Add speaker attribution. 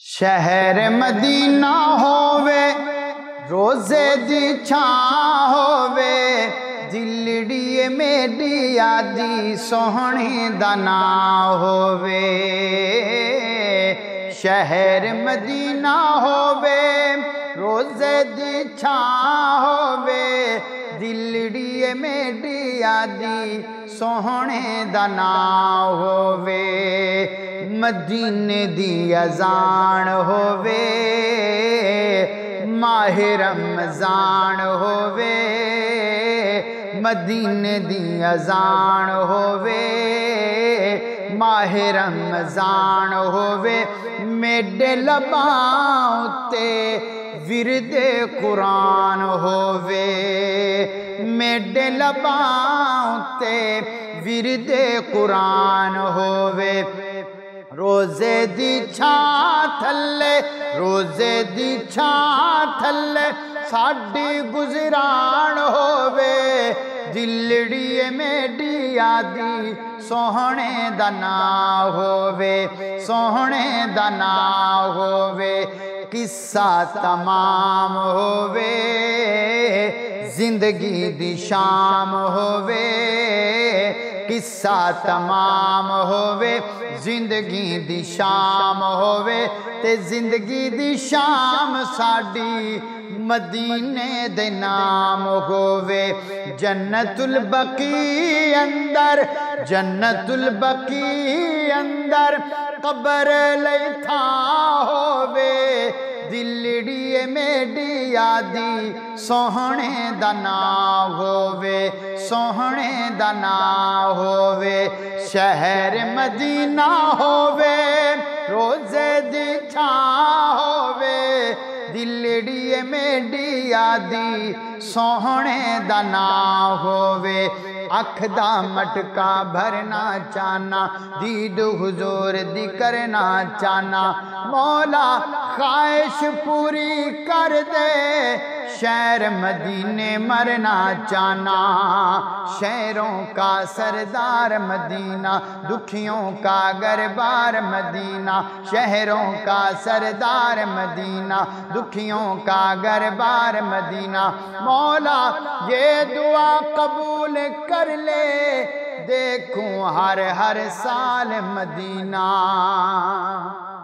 Speaker 1: शहर मदीना होवे रोजे दी छां होवे, दिलड़िए मेरी आदि सोहणे दा नां होवे। शहर मदीना होवे रोजे दी छां होवे, दिलड़िए मेरी आदि सोहणे दा नां होवे। मदीने दी अजान होवे, माहे रमजान होवे। मदीने दी अजान होवे, माहे रमजान होवे। मेरे लबां उत्ते विरदे कुरान होवे, मेरे लबां उत्ते विरदे कुरान होवे। रोजे दी छां थल्ले, रोजे दी छां थल्ले साडी गुजरान होवे, दिलड़िए मेरी आदि सोहणे दा नां होवे, सोहणे दा नां होवे। किस्सा तमाम होवे, जिंदगी दी शाम होवे। किस्सा तमाम होवे, जिंदगी दी शाम होवे। ते जिंदगी दी शाम साडी मदीने दे नाम होवे। जन्नतुल बकी अंदर, जन्नतुल बकी अंदर कब्र लई थां होवे, दिलड़िए मेरी आदि सोहणे दा नां होवे, सोहणे दा नां होवे। शहर मदीना होवे रोजे दी छां होवे, दिलड़िए मेरी आदि सोहणे दा नां होवे। अख दा मटका भरना चाहना, दीद हुजूर दी करना चाहना। मौला ख्वाहिश पूरी कर दे, शहर मदीने मरना चाहना। शहरों का सरदार मदीना, दुखियों का गरबार मदीना। शहरों का सरदार मदीना, दुखियों का गरबार मदीना। मौला ये दुआ कबूल कर ले, देखूं हर हर साल मदीना।